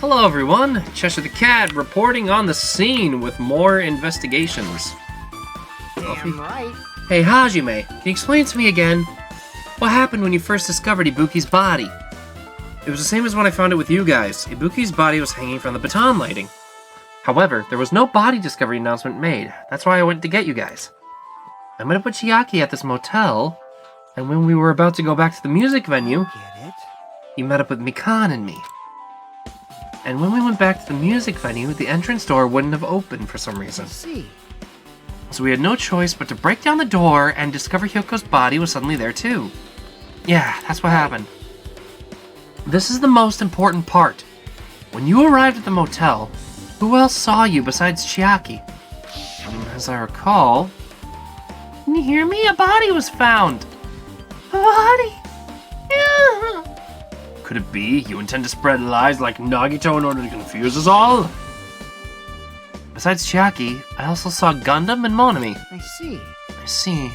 Hello everyone, Cheshire the Cat reporting on the scene with more investigations. Damn right. Hey Hajime, can you explain to me again what happened when you first discovered Ibuki's body? It was the same as when I found it with you guys. Ibuki's body was hanging from the baton lighting. However, there was no body discovery announcement made. That's why I went to get you guys. I met up with Chiaki at this motel, and when we were about to go back to the music venue, Get it? you met up with Mikan and me. And when we went back to the music venue, the entrance door wouldn't have opened for some reason. I see. So we had no choice but to break down the door and discover Hyoko's body was suddenly there too. Yeah, that's what happened. This is the most important part. When you arrived at the motel, who else saw you besides Chiaki? As I recall... Can you hear me? A body was found! A body? Yeah. Could it be you intend to spread lies like Nagito in order to confuse us all? Besides Chiaki, I also saw Gundam and Monami. I see. I see.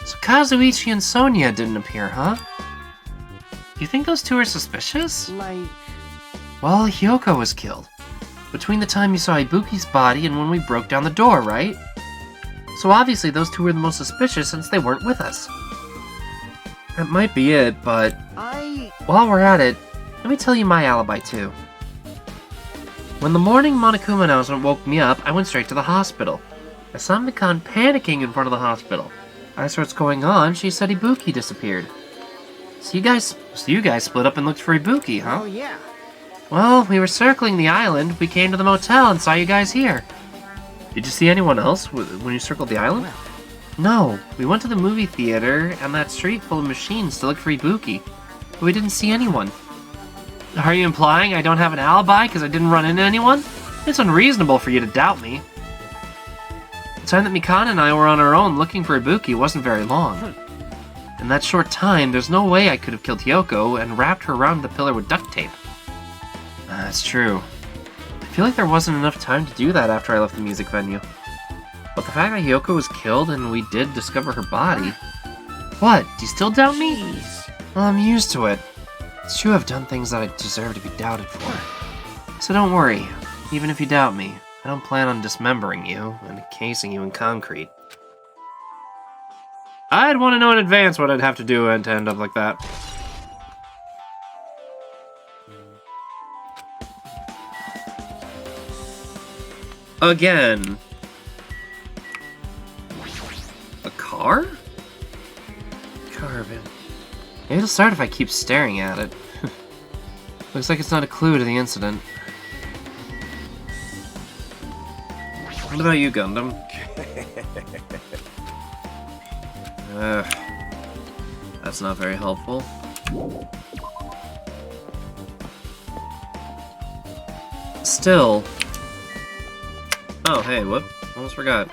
So Kazuichi and Sonia didn't appear, huh? You think those two are suspicious? Like... Well, Hyoko was killed. Between the time you saw Ibuki's body and when we broke down the door, right? So obviously those two were the most suspicious since they weren't with us. That might be it, but... While we're at it, let me tell you my alibi too. When the morning Monokuma announcement woke me up, I went straight to the hospital. I saw Mikan panicking in front of the hospital. I asked her what's going on, she said Ibuki disappeared. So you guys split up and looked for Ibuki, huh? Oh, yeah. Well, we were circling the island, we came to the motel and saw you guys here. Did you see anyone else when you circled the island? Well. No, we went to the movie theater and that street full of machines to look for Ibuki, but we didn't see anyone. Are you implying I don't have an alibi because I didn't run into anyone? It's unreasonable for you to doubt me. The time that Mikan and I were on our own looking for Ibuki wasn't very long. In that short time, there's no way I could have killed Hyoko and wrapped her around the pillar with duct tape. That's true. I feel like there wasn't enough time to do that after I left the music venue. But the fact that Hyoko was killed and we did discover her body... What? Do you still doubt me? Jeez. Well, I'm used to it. It's true I've done things that I deserve to be doubted for. So don't worry. Even if you doubt me, I don't plan on dismembering you and encasing you in concrete. I'd want to know in advance what I'd have to do to end up like that. Again. A car? Carbon. Maybe it'll start if I keep staring at it. Looks like it's not a clue to the incident. What about you, Gundam? That's not very helpful. Still. Oh, hey, whoop. Almost forgot.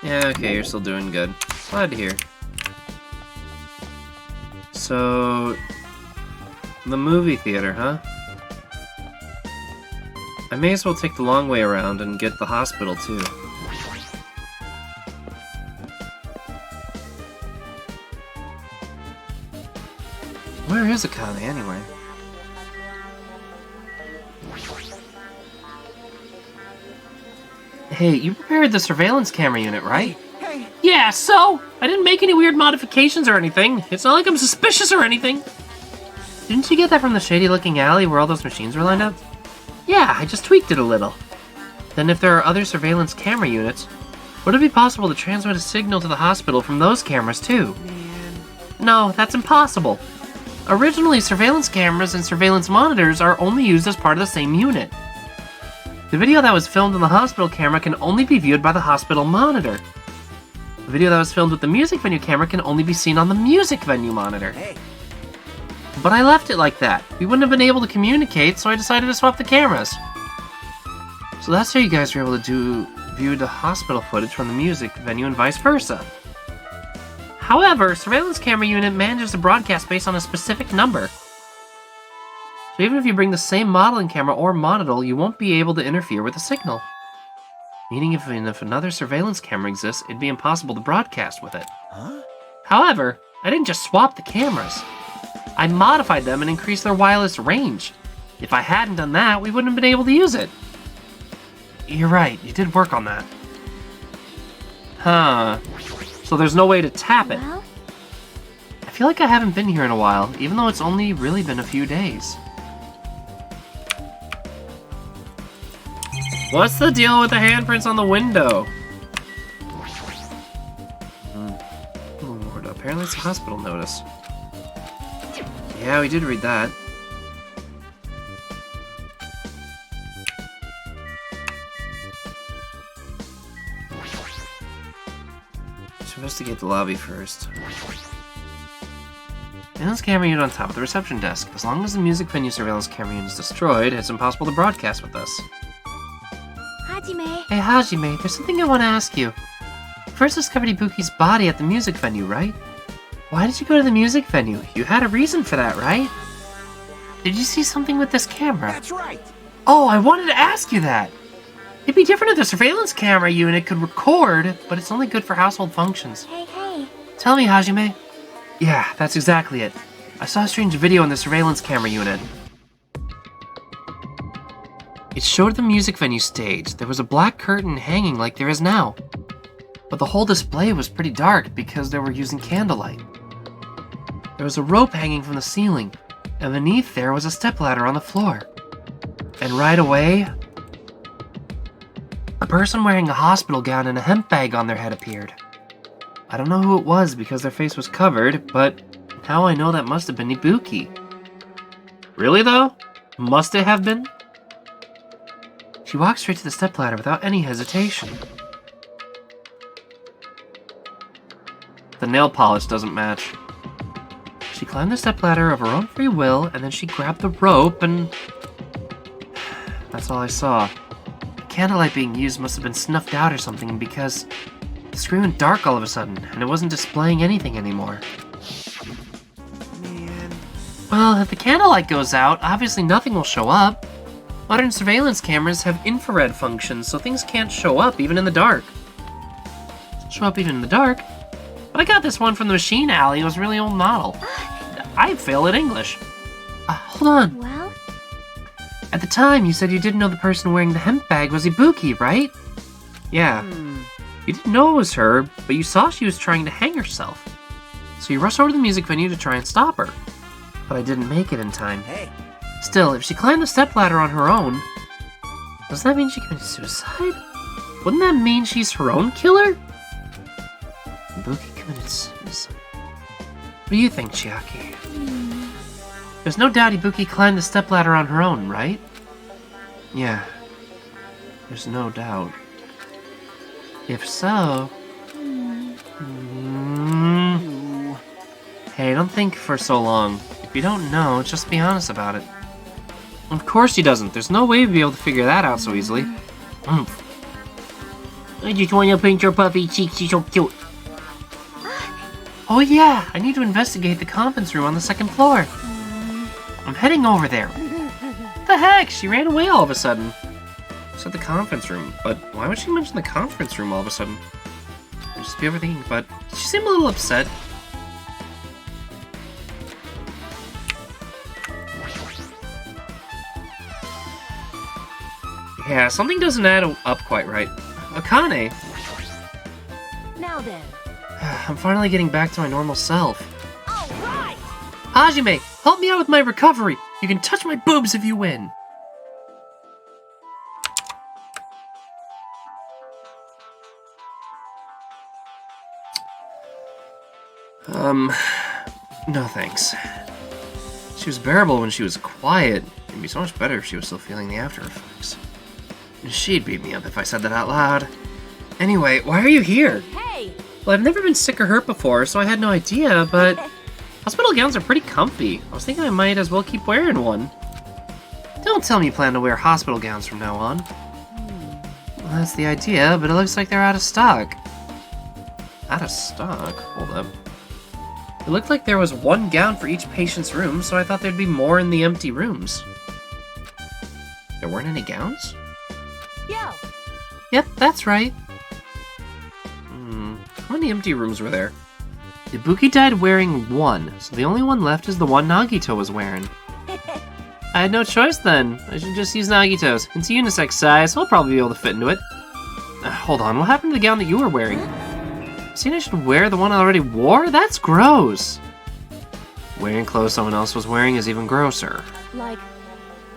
Yeah, okay, you're still doing good. Glad to hear. So... the movie theater, huh? I may as well take the long way around and get the hospital, too. Where is Akane, anyway? Hey, you prepared the surveillance camera unit, right? Hey! Yeah, so? I didn't make any weird modifications or anything. It's not like I'm suspicious or anything. Didn't you get that from the shady-looking alley where all those machines were lined up? Yeah, I just tweaked it a little. Then if there are other surveillance camera units, would it be possible to transmit a signal to the hospital from those cameras too? Man. No, that's impossible. Originally, surveillance cameras and surveillance monitors are only used as part of the same unit. The video that was filmed on the hospital camera can only be viewed by the hospital monitor. The video that was filmed with the music venue camera can only be seen on the music venue monitor. Hey. But I left it like that. We wouldn't have been able to communicate, so I decided to swap the cameras. So that's how you guys were able to view the hospital footage from the music venue and vice versa. However, surveillance camera unit manages to broadcast based on a specific number. So even if you bring the same modeling camera or monitor, you won't be able to interfere with the signal. Meaning if another surveillance camera exists, it'd be impossible to broadcast with it. Huh? However, I didn't just swap the cameras. I modified them and increased their wireless range. If I hadn't done that, we wouldn't have been able to use it. You're right, you did work on that. Huh. So there's no way to tap it. Well? I feel like I haven't been here in a while, even though it's only really been a few days. What's the deal with the handprints on the window? Lord, apparently it's a hospital notice. Yeah, we did read that. Let's investigate the lobby first. Surveillance camera unit on top of the reception desk. As long as the music venue surveillance camera unit is destroyed, it's impossible to broadcast with us. Hajime. Hey Hajime, there's something I want to ask you. You first discovered Ibuki's body at the music venue, right? Why did you go to the music venue? You had a reason for that, right? Did you see something with this camera? That's right. Oh, I wanted to ask you that! It'd be different if the surveillance camera unit could record, but it's only good for household functions. Hey. Tell me, Hajime. Yeah, that's exactly it. I saw a strange video in the surveillance camera unit. It showed the music venue stage. There was a black curtain hanging like there is now. But the whole display was pretty dark because they were using candlelight. There was a rope hanging from the ceiling, and beneath there was a stepladder on the floor. And right away, a person wearing a hospital gown and a hemp bag on their head appeared. I don't know who it was because their face was covered, but now I know that must have been Ibuki. Really though? Must it have been? She walked straight to the stepladder without any hesitation. The nail polish doesn't match. She climbed the stepladder of her own free will, and then she grabbed the rope, and that's all I saw. The candlelight being used must have been snuffed out or something because the screen went dark all of a sudden, and it wasn't displaying anything anymore. Man. Well, if the candlelight goes out, obviously nothing will show up. Modern surveillance cameras have infrared functions, so things can't show up even in the dark. Show up even in the dark? But I got this one from the machine alley. It was a really old model. I fail at English. Hold on. Well? At the time, you said you didn't know the person wearing the hemp bag was Ibuki, right? Yeah. You didn't know it was her, but you saw she was trying to hang herself. So you rushed over to the music venue to try and stop her. But I didn't make it in time. Hey. Still, if she climbed the stepladder on her own, does that mean she committed suicide? Wouldn't that mean she's her own killer? Ibuki committed suicide. What do you think, Chiaki? There's no doubt Ibuki climbed the stepladder on her own, right? Yeah. There's no doubt. If so... Hey, don't think for so long. If you don't know, just be honest about it. Of course she doesn't. There's no way we'd be able to figure that out so easily. I just want to paint your puffy cheeks. She's so cute. Oh yeah, I need to investigate the conference room on the second floor. I'm heading over there. What the heck? She ran away all of a sudden. Said the conference room, but why would she mention the conference room all of a sudden? I'd just be overthinking, but she seemed a little upset. Yeah, something doesn't add up quite right. Akane! Now then. I'm finally getting back to my normal self. All right. Hajime, help me out with my recovery. You can touch my boobs if you win. No thanks. She was bearable when she was quiet. It'd be so much better if she was still feeling the after effects. She'd beat me up if I said that out loud. Anyway, why are you here? Hey. Well, I've never been sick or hurt before, so I had no idea, but hospital gowns are pretty comfy. I was thinking I might as well keep wearing one. Don't tell me you plan to wear hospital gowns from now on. Well, that's the idea, but it looks like they're out of stock. Out of stock? Hold up. It looked like there was one gown for each patient's room, so I thought there'd be more in the empty rooms. There weren't any gowns? Yo. Yep, that's right. How many empty rooms were there? Ibuki died wearing one, so the only one left is the one Nagito was wearing. I had no choice then. I should just use Nagito's. It's unisex size, so I'll probably be able to fit into it. Hold on, what happened to the gown that you were wearing? Seen I should wear the one I already wore? That's gross. Wearing clothes someone else was wearing is even grosser. Like,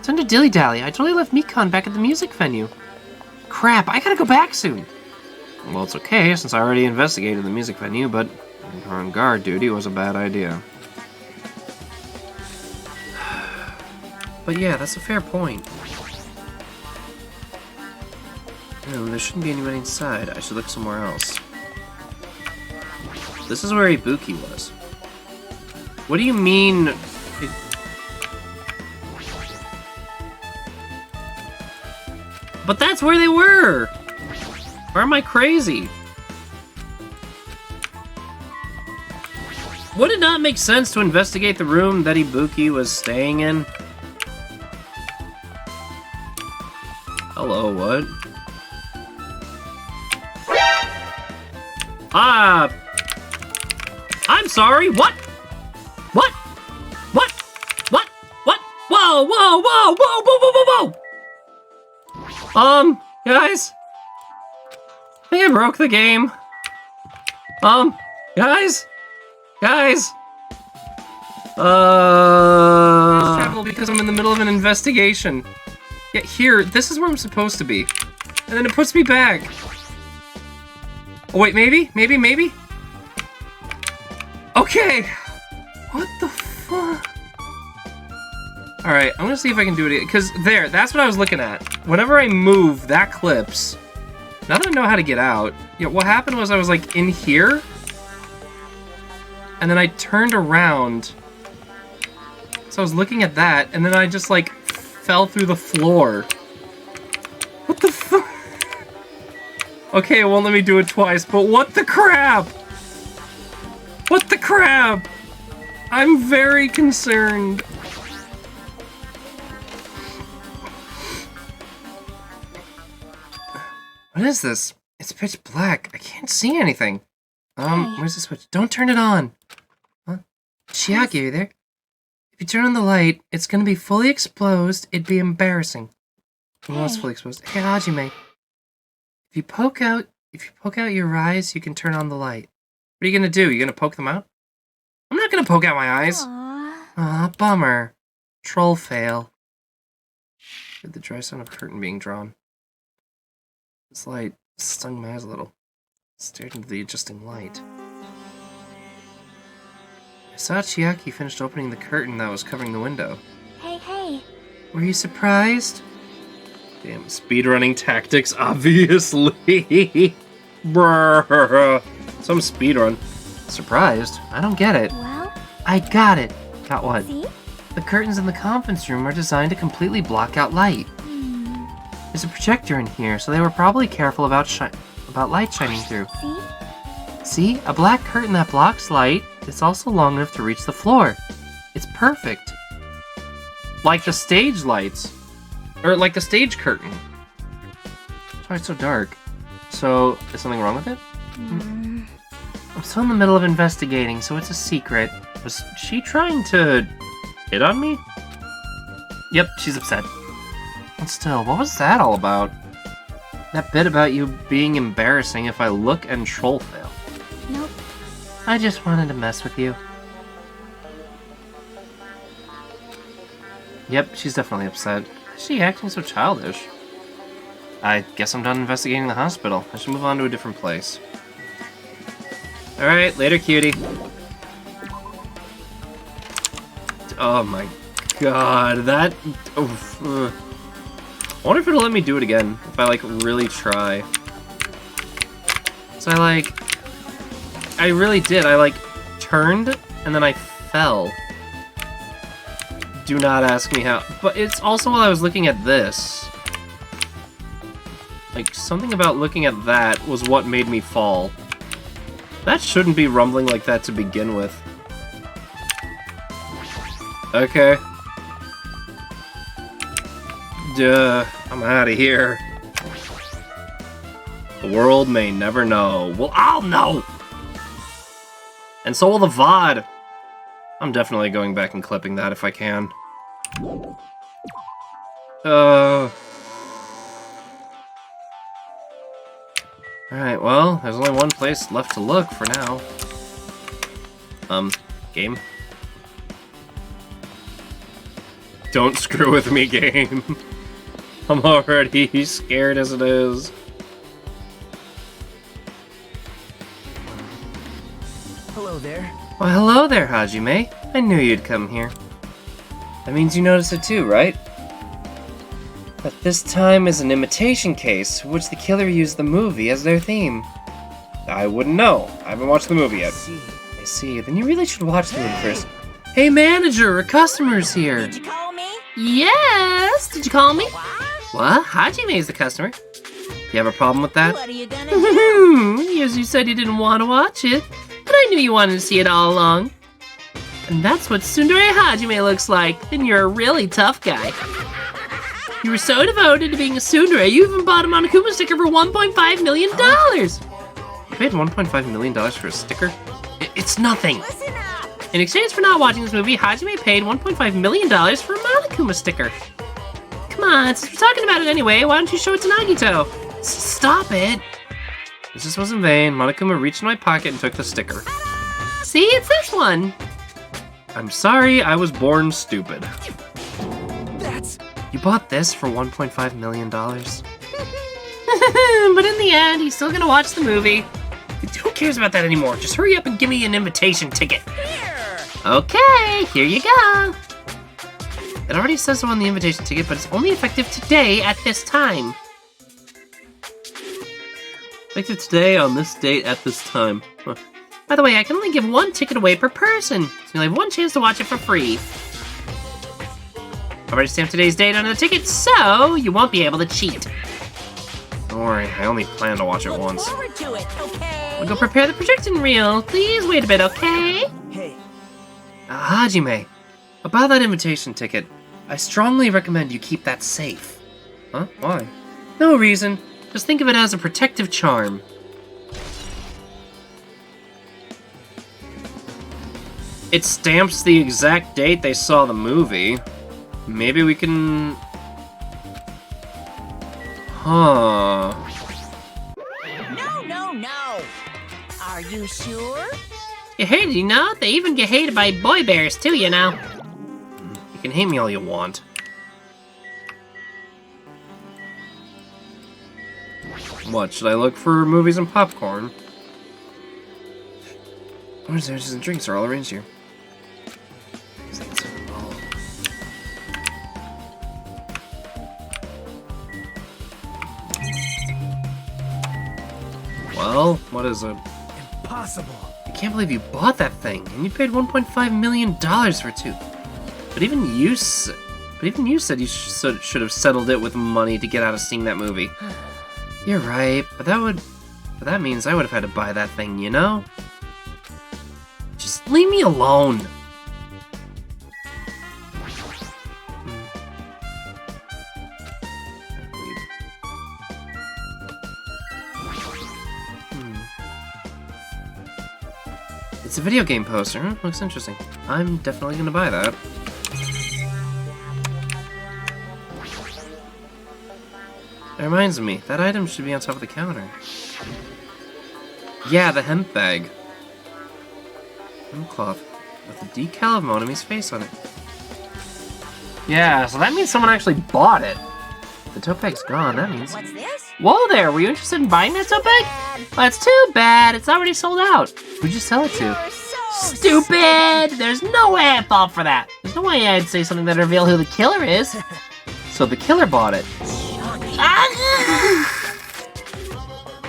Time to dilly-dally. I totally left Mikon back at the music venue. Crap, I gotta go back soon. Well, it's okay, since I already investigated the music venue, but on guard duty was a bad idea. But yeah, that's a fair point. No, there shouldn't be anybody inside. I should look somewhere else. This is where Ibuki was. What do you mean? But that's where they were! Or am I crazy? Would it not make sense to investigate the room that Ibuki was staying in? Hello, what? I'm sorry, what? What? What? What? What? Whoa, whoa, whoa, whoa, whoa, whoa, whoa, whoa! Guys? I think I broke the game. Guys? Guys? Travel because I'm in the middle of an investigation. Yeah, here, this is where I'm supposed to be. And then it puts me back. Oh, wait, maybe? Maybe? Okay! What the fuck? Alright, I'm gonna see if I can do it again. Because there, that's what I was looking at. Whenever I move, that clips. Now that I know how to get out, yeah, what happened was I was like in here. And then I turned around. So I was looking at that, and then I just like fell through the floor. What the fuck? Okay, it won't let me do it twice, but what the crap? What the crap? I'm very concerned. What is this? It's pitch black. I can't see anything. Where's the switch? Don't turn it on. Huh? Chiaki, are you there? If you turn on the light, it's gonna be fully exposed. It'd be embarrassing. Well, it's fully exposed. Hey, Hajime. If you poke out your eyes, you can turn on the light. What are you gonna do? You gonna poke them out? I'm not gonna poke out my eyes. Aw, bummer. Troll fail. Heard the dry sound of curtain being drawn. This light stung my eyes a little. Stared into the adjusting light. I saw Chiaki finished opening the curtain that was covering the window. Hey. Were you surprised? Damn, speedrunning tactics, obviously. Brrr. Some speedrun. Surprised? I don't get it. Well, I got it. Got what? see? The curtains in the conference room are designed to completely block out light. There's a projector in here, so they were probably careful about light shining through. See? See? A black curtain that blocks light. It's also long enough to reach the floor. It's perfect. Like the stage lights. Or like the stage curtain. That's why it's so dark. So, is something wrong with it? I'm still in the middle of investigating, so it's a secret. Was she trying to hit on me? Yep, she's upset. But still, what was that all about? That bit about you being embarrassing if I look and troll fail. Nope. I just wanted to mess with you. Yep, she's definitely upset. Why is she acting so childish? I guess I'm done investigating the hospital. I should move on to a different place. Alright, later, cutie. Oh my god, that... Oof, I wonder if it'll let me do it again, if I, like, really try. So I really did. I, like, turned, and then I fell. Do not ask me how. But it's also while I was looking at this. Like, something about looking at that was what made me fall. That shouldn't be rumbling like that to begin with. Okay. Duh, I'm out of here. The world may never know. Well, I'll know! And so will the VOD. I'm definitely going back and clipping that if I can. Alright, well, there's only one place left to look for now. Game? Don't screw with me, game. I'm already scared as it is. Hello there. Well, hello there, Hajime. I knew you'd come here. That means you noticed it too, right? That this time is an imitation case, for which the killer used the movie as their theme. I wouldn't know. I haven't watched the movie yet. I see. Then you really should watch the movie first. Hey, manager, a customer's here. Did you call me? Yes. Did you call me? What? What? Hajime's the customer. You have a problem with that? What are you gonna do? Yes, you said you didn't want to watch it, but I knew you wanted to see it all along. And that's what Tsundere Hajime looks like. Then you're a really tough guy. You were so devoted to being a tsundere, you even bought a Monokuma sticker for $1.5 million! You paid $1.5 million for a sticker? It's nothing! Listen up! In exchange for not watching this movie, Hajime paid $1.5 million for a Monokuma sticker. Come on, since we're talking about it anyway, why don't you show it to Nagito? Stop it! This just was in vain. Monokuma reached in my pocket and took the sticker. See, it's this one! I'm sorry, I was born stupid. You bought this for $1.5 million? But in the end, he's still gonna watch the movie. Who cares about that anymore? Just hurry up and give me an invitation ticket. Here! Okay, here you go. It already says so on the invitation ticket, but it's only effective today at this time. Effective today on this date at this time. Huh. By the way, I can only give one ticket away per person, so you'll have one chance to watch it for free. Already stamped today's date on the ticket, so you won't be able to cheat. Don't worry, I only plan to watch it once. Look forward to it, okay? We'll go prepare the projection reel. Please wait a bit, okay? Hey. Hajime, about that invitation ticket, I strongly recommend you keep that safe. Huh? Why? No reason. Just think of it as a protective charm. It stamps the exact date they saw the movie. Maybe we can... Huh... No. Are you sure? You heard, you know? They even get hated by boy bears too, you know? You can hate me all you want. What, should I look for movies and popcorn? Where's there? Some drinks are all arranged here. Well, what is it? Impossible. I can't believe you bought that thing, and you paid $1.5 million for it too. But even you said you should have settled it with money to get out of seeing that movie. You're right, but that means I would have had to buy that thing, you know? Just leave me alone. It's a video game poster. Looks interesting. I'm definitely gonna buy that. That reminds me, that item should be on top of the counter. Yeah, the hemp bag. Hemp cloth with a decal of Monami's face on it. Yeah, so that means someone actually bought it. The tote bag's gone, that means... What's this? Whoa there, were you interested in buying that tote bag? That's too bad, it's already sold out. Who'd you sell it to? You're so Stupid! There's no way I'd fall for that. There's no way I'd say something that'd reveal who the killer is. So the killer bought it.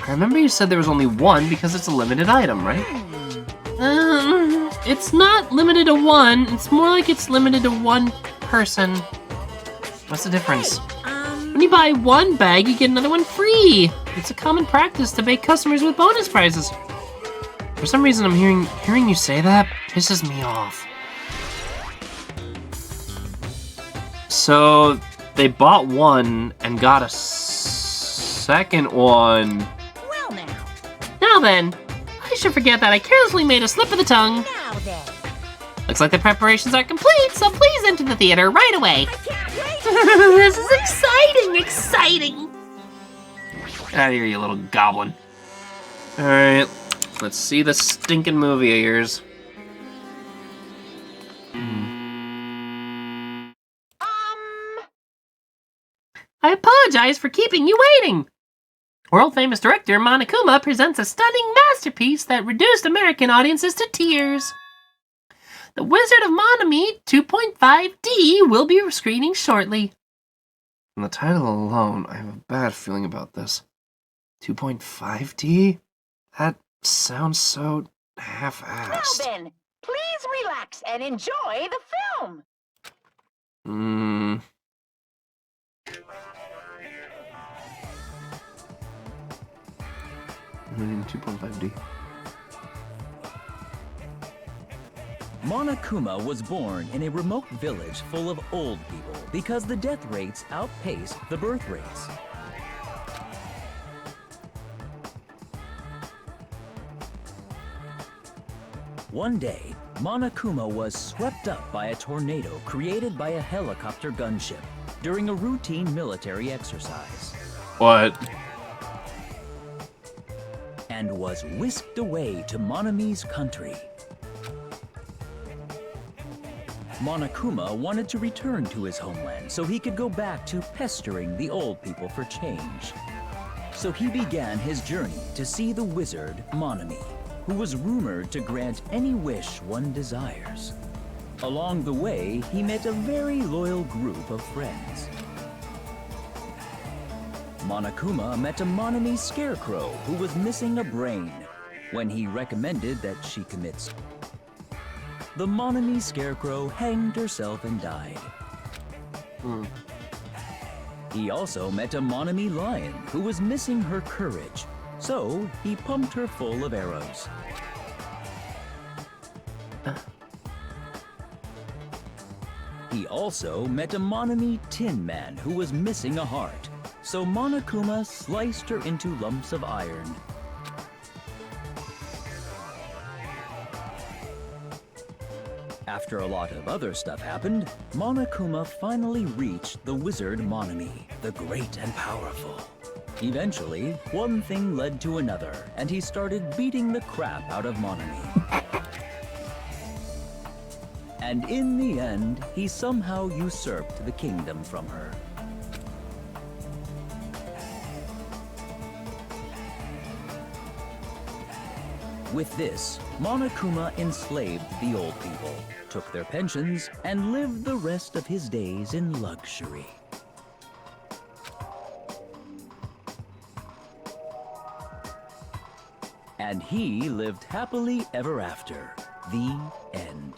I remember you said there was only one because it's a limited item, right? It's not limited to one. It's more like it's limited to one person. What's the difference? When you buy one bag, you get another one free. It's a common practice to bait customers with bonus prizes. For some reason, I'm hearing you say that pisses me off. So they bought one and got a second one. Well now. Now then, I should forget that I carelessly made a slip of the tongue. Now then. Looks like the preparations are complete, so please enter the theater right away. I can't wait. This is exciting! Out of here, you little goblin. Alright, let's see the stinking movie of yours. I apologize for keeping you waiting. World-famous director Monokuma presents a stunning masterpiece that reduced American audiences to tears. The Wizard of Monami 2.5D will be screening shortly. From the title alone, I have a bad feeling about this. 2.5D? That sounds so Now half-assed. then, please relax and enjoy the film. 2.5D. Monokuma was born in a remote village full of old people because the death rates outpaced the birth rates. One day, Monokuma was swept up by a tornado created by a helicopter gunship during a routine military exercise. What? And was whisked away to Monami's country. Monokuma wanted to return to his homeland so he could go back to pestering the old people for change. So he began his journey to see the wizard Monami, who was rumored to grant any wish one desires. Along the way, he met a very loyal group of friends. Monokuma met a Monami scarecrow who was missing a brain when he recommended that she commit. The Monami scarecrow hanged herself and died. He also met a Monami lion who was missing her courage, so he pumped her full of arrows. He also met a Monami tin man who was missing a heart, so Monokuma sliced her into lumps of iron. After a lot of other stuff happened, Monokuma finally reached the wizard Monami, the great and powerful. Eventually, one thing led to another, and he started beating the crap out of Monami. And in the end, he somehow usurped the kingdom from her. With this, Monokuma enslaved the old people, took their pensions, and lived the rest of his days in luxury. And he lived happily ever after. The end.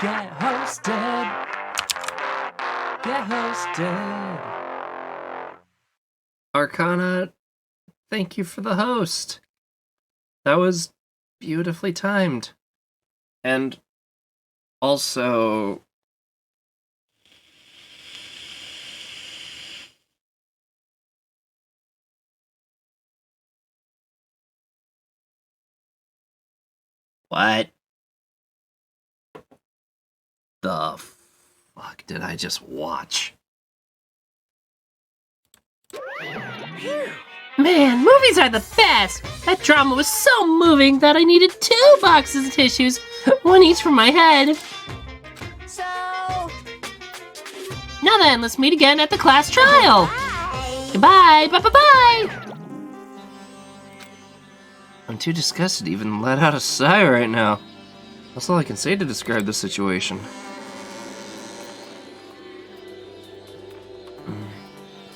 Get hosted. Get hosted. Arcana, thank you for the host. That was beautifully timed. And also... What? The fuck did I just watch? Man, movies are the best! That drama was so moving that I needed 2 boxes of tissues, one each for my head. So, Now then, let's meet again at the class trial. bye. Goodbye, bye-bye-bye! I'm too disgusted to even let out a sigh right now. That's all I can say to describe the situation.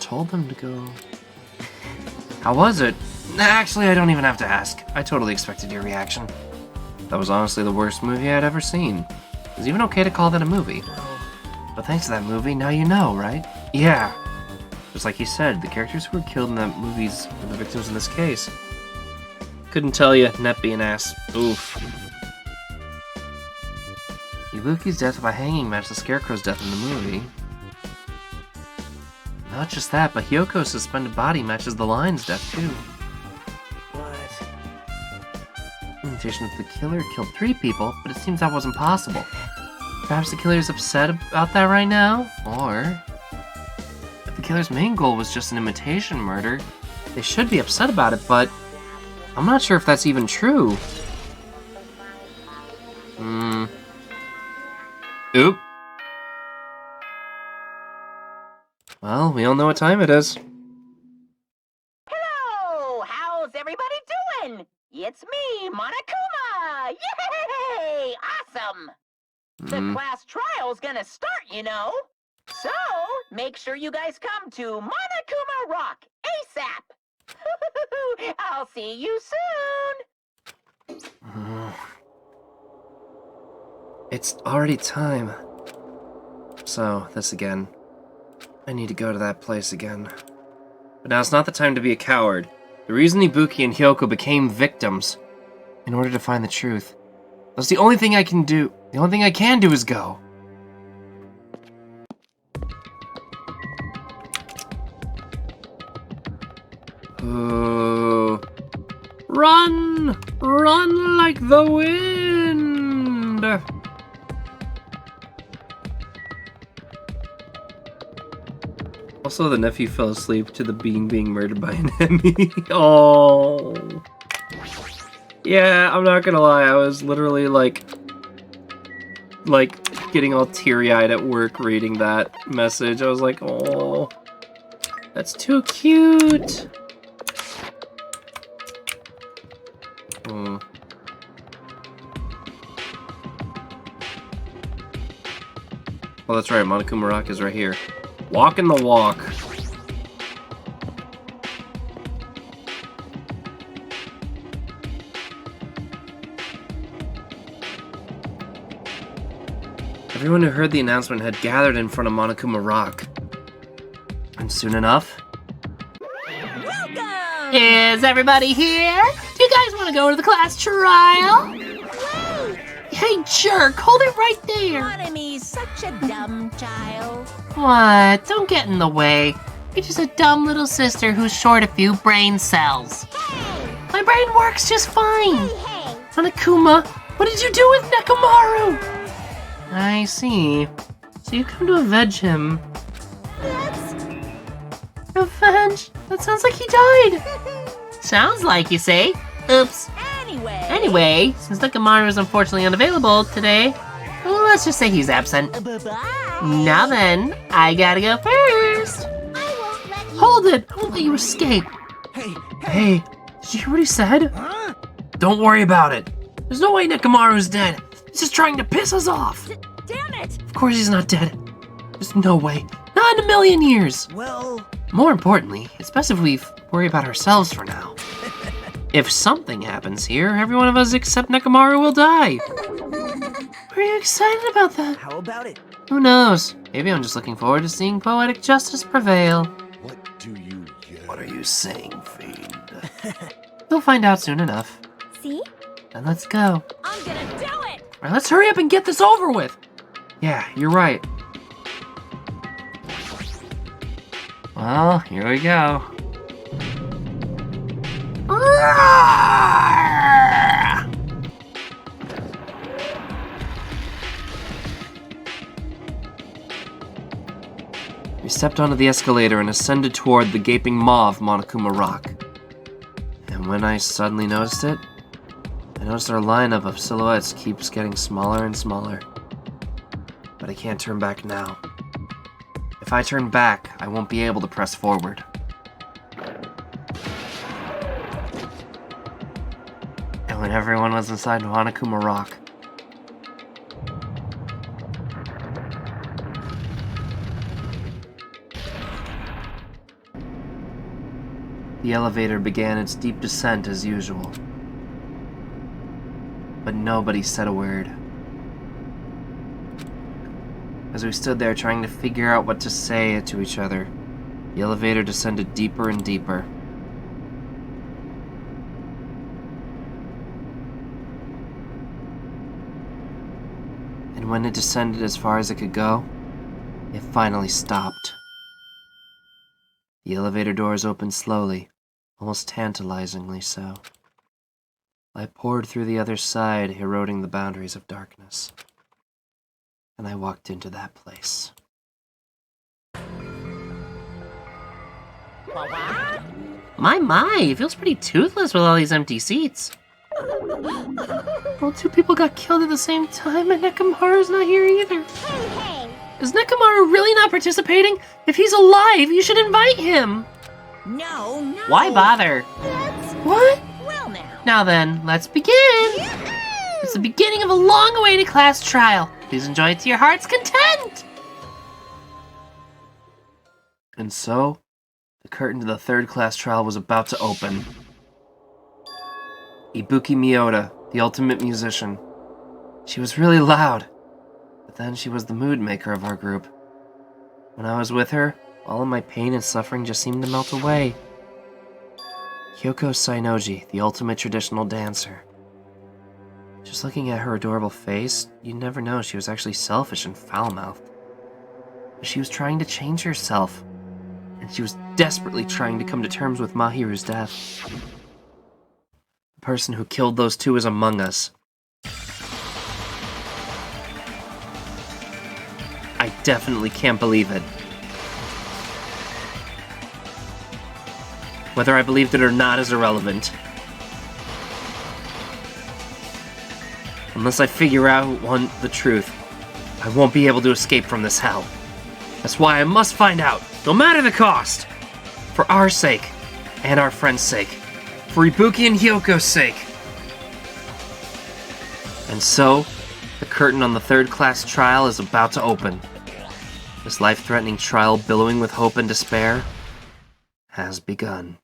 Told them to go... How was it? Actually, I don't even have to ask. I totally expected your reaction. That was honestly the worst movie I'd ever seen. It was even okay to call that a movie. But thanks to that movie, now you know, right? Yeah. Just like you said, the characters who were killed in that movies were the victims in this case. Couldn't tell you, net be an ass. Oof. Ibuki's death by hanging matched the Scarecrow's death in the movie. Not just that, but Hyoko's suspended body matches the lion's death, too. What? Imitation of the killer killed 3 people, but it seems that wasn't possible. Perhaps the killer's upset about that right now? Or if the killer's main goal was just an imitation murder, they should be upset about it, but I'm not sure if that's even true. Oop. Well, we all know what time it is. Hello! How's everybody doing? It's me, Monokuma! Yay! Awesome! The class trial's gonna start, you know. So, make sure you guys come to Monokuma Rock ASAP! I'll see you soon! It's already time. So, this again. I need to go to that place again. But now it's not the time to be a coward. The reason Ibuki and Hyoko became victims, in order to find the truth. That's the only thing I can do. The only thing I can do is go. Run! Run like the wind! Also, the nephew fell asleep to the being murdered by an enemy. Oh. Yeah, I'm not gonna lie, I was literally like getting all teary-eyed at work reading that message. I was like, oh, that's too cute. Oh. Well, that's right, Monokuma Rock is right here. Walking the walk. Everyone who heard the announcement had gathered in front of Monokuma Rock. And soon enough... Welcome! Is everybody here? Do you guys want to go to the class trial? Wait! Hey, jerk! Hold it right there! Monomi's such a dumb child. What? Don't get in the way. You're just a dumb little sister who's short a few brain cells. Hey! My brain works just fine. Hey! Monokuma, what did you do with Nekomaru? I see. So you come to avenge him. That's... Revenge? That sounds like he died. Sounds like, you say? Oops. Anyway, since Nekomaru is unfortunately unavailable today, well, let's just say he's absent. Bye-bye. Now then, I gotta go first. I won't let you... Hold it! I won't let you escape. Hey, did you hear what he said? Huh? Don't worry about it. There's no way Nekomaru's dead. He's just trying to piss us off. Damn it! Of course he's not dead. There's no way. Not in a million years. Well... More importantly, it's best if we worry about ourselves for now. If something happens here, every one of us except Nekomaru will die. Are you excited about that? How about it? Who knows? Maybe I'm just looking forward to seeing poetic justice prevail. What do you get? What are you saying, Fiend? You'll find out soon enough. See? Then let's go. I'm gonna do it! Alright, let's hurry up and get this over with. Yeah, you're right. Well, here we go. We stepped onto the escalator and ascended toward the gaping maw of Monokuma Rock. And when I suddenly noticed it, I noticed our lineup of silhouettes keeps getting smaller and smaller. But I can't turn back now. If I turn back, I won't be able to press forward. And when everyone was inside Monokuma Rock, the elevator began its deep descent as usual. But nobody said a word. As we stood there trying to figure out what to say to each other, the elevator descended deeper and deeper. And when it descended as far as it could go, it finally stopped. The elevator doors opened slowly, almost tantalizingly so. I poured through the other side, eroding the boundaries of darkness. And I walked into that place. My, it feels pretty toothless with all these empty seats. Well, 2 people got killed at the same time, and Nekomaru's not here either. Hey! Is Nekomaru really not participating? If he's alive, you should invite him. No, no. Why bother? Let's... What? Well now. Now then, let's begin. It's the beginning of a long-awaited class trial. Please enjoy it to your heart's content. And so, the curtain to the 3rd class trial was about to open. Ibuki Miyota, the ultimate musician. She was really loud, but then she was the mood maker of our group. When I was with her, all of my pain and suffering just seemed to melt away. Kyoko Sainoji, the ultimate traditional dancer. Just looking at her adorable face, you'd never know she was actually selfish and foul-mouthed. But she was trying to change herself, and she was desperately trying to come to terms with Mahiru's death. The person who killed those 2 is among us. I definitely can't believe it. Whether I believed it or not is irrelevant. Unless I figure out the truth, I won't be able to escape from this hell. That's why I must find out, no matter the cost. For our sake, and our friend's sake. For Ibuki and Hyoko's sake. And so, the curtain on the 3rd class trial is about to open. This life-threatening trial billowing with hope and despair has begun.